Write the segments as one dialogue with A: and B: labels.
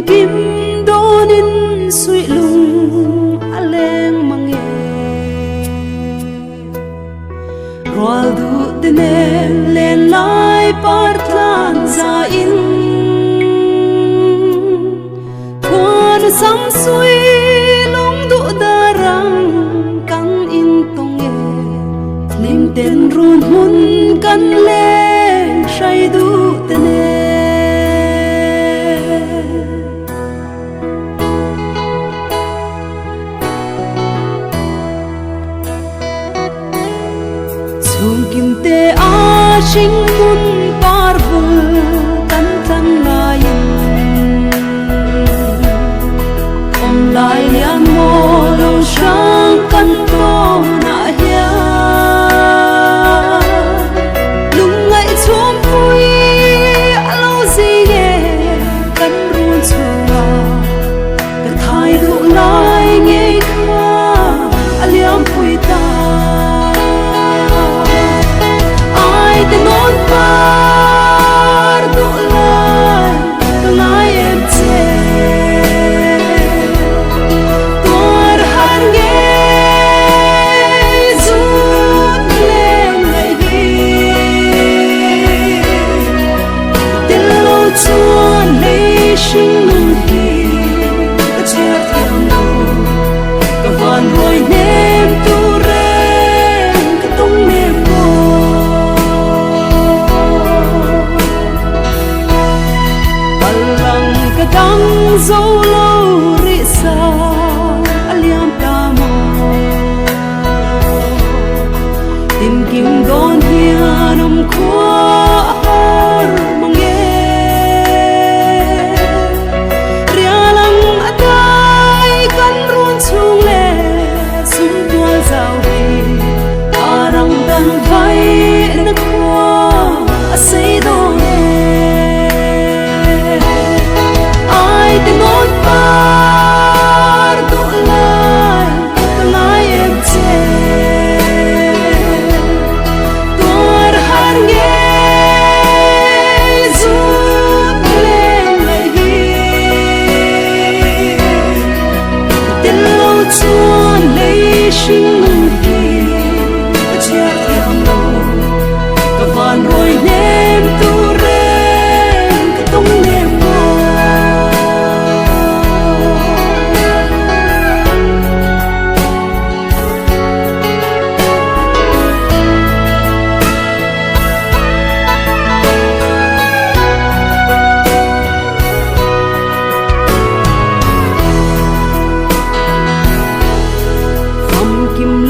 A: kim donin sui lung aleng mange roal du dene len lai partlan za in kon sam sui long du darang kan in tong e lim ten run hun kan le shai du dene kim te a sing mun par vul tan tan lai om lai lian mo lo shang kan to na hia lung ngai chum pui alo zi ye kan run chua ka thai du lai nge kha aliam pui ta te non par du lai em che tor har nge zut lên ngày đi te lo chuan lấy sinh mừng đi ta chia theo nhau ta van rồi nem tu ren ka tung nem dang dâu lâu rị sa aliam ta mo tìm kiếm đón hiền om khoa har mong nghe ria lang atai kan run chung le sum tual zau hi arang dan vai na khoa a sei do te non par du lai em che tor har nge zut lên ngày hi te lo chuan lấy sinh mừng đi ta chia theo nhau ka van rồi nem tu ren ka tung nem kim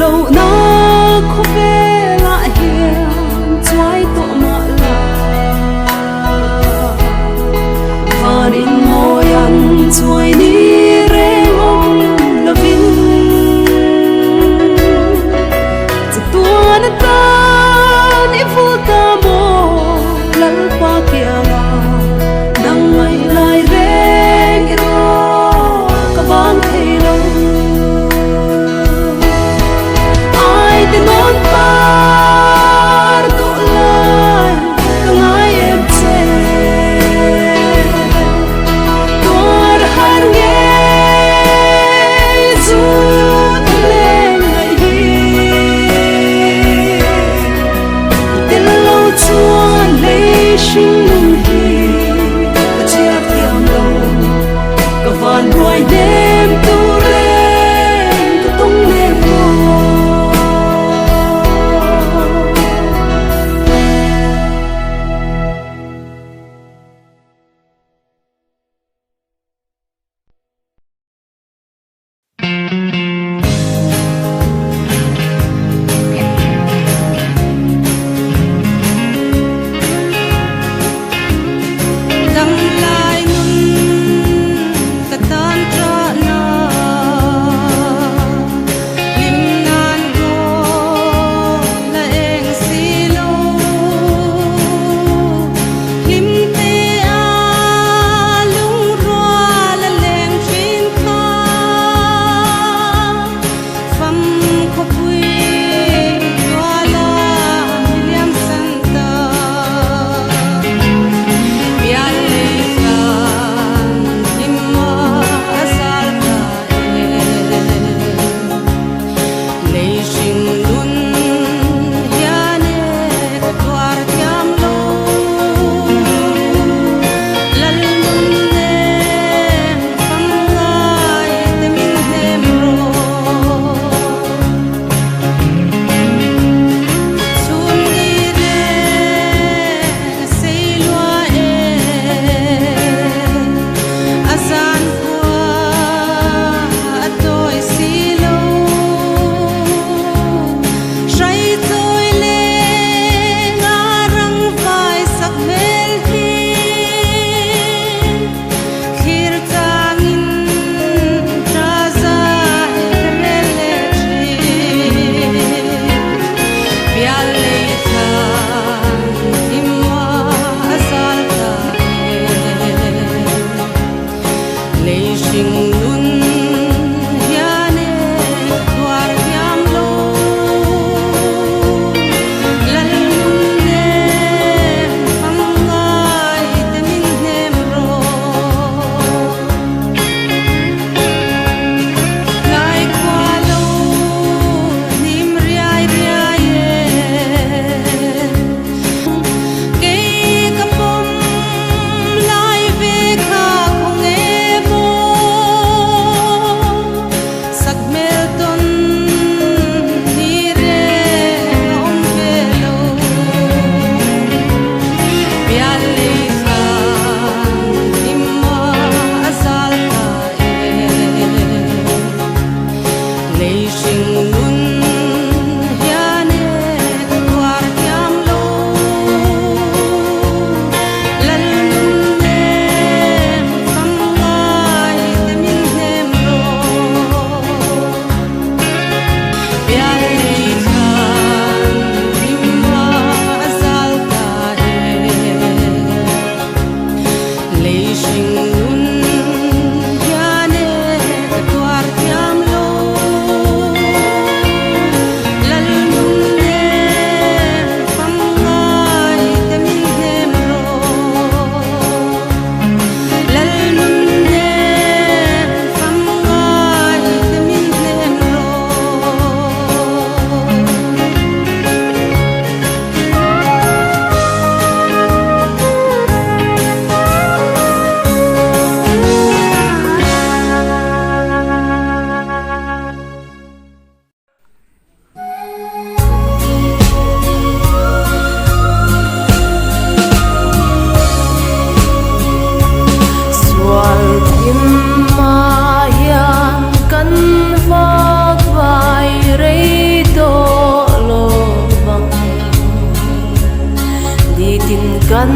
A: กัน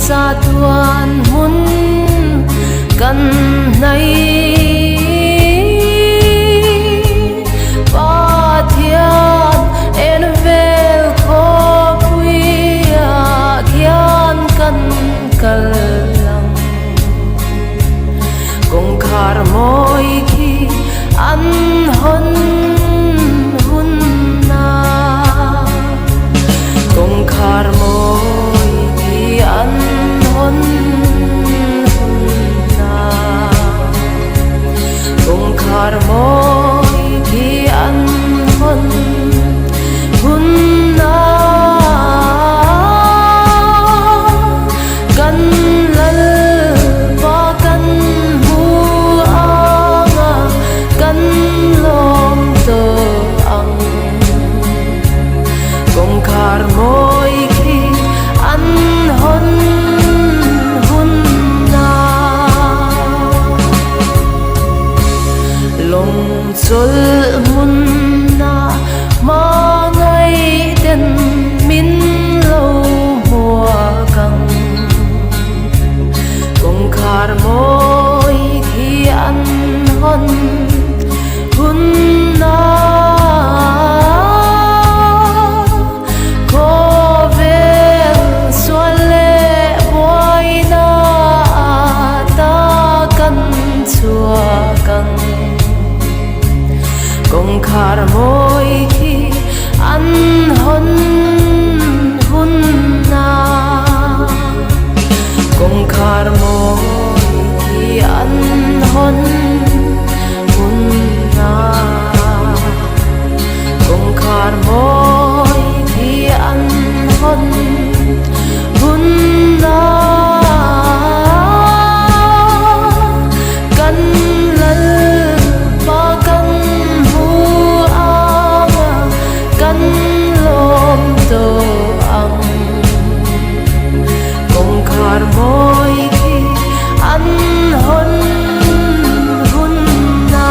A: สะทวนมุนกันในปาเทียนเอ็นเวลขอพุยเขียนกันกัลลังกงคารมอยคีอันหนหุนนากงคารมอยคีอันหนหุนนากงคารมอยคีอันหนหุนนากันลัลปากันหูอ่างกันลมเตออังกงคารมอยคีอันหนหุนนาลงสุลมุนนามาไงเด่นมินโลมัวกังกงคารมอยคีอันหนหุนนาขอเวลสวลเลบวยนาตากันชัวกังกงคารมอยคีอันหนหุนนากงคารมอยคีอันหนหุนนากงคารมอยคีอันหนหุนนากันลัลปากันหูอ่างกันลมเตออังกงคารมอยคีอันหนหุนนา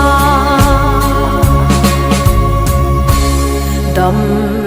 A: ดำ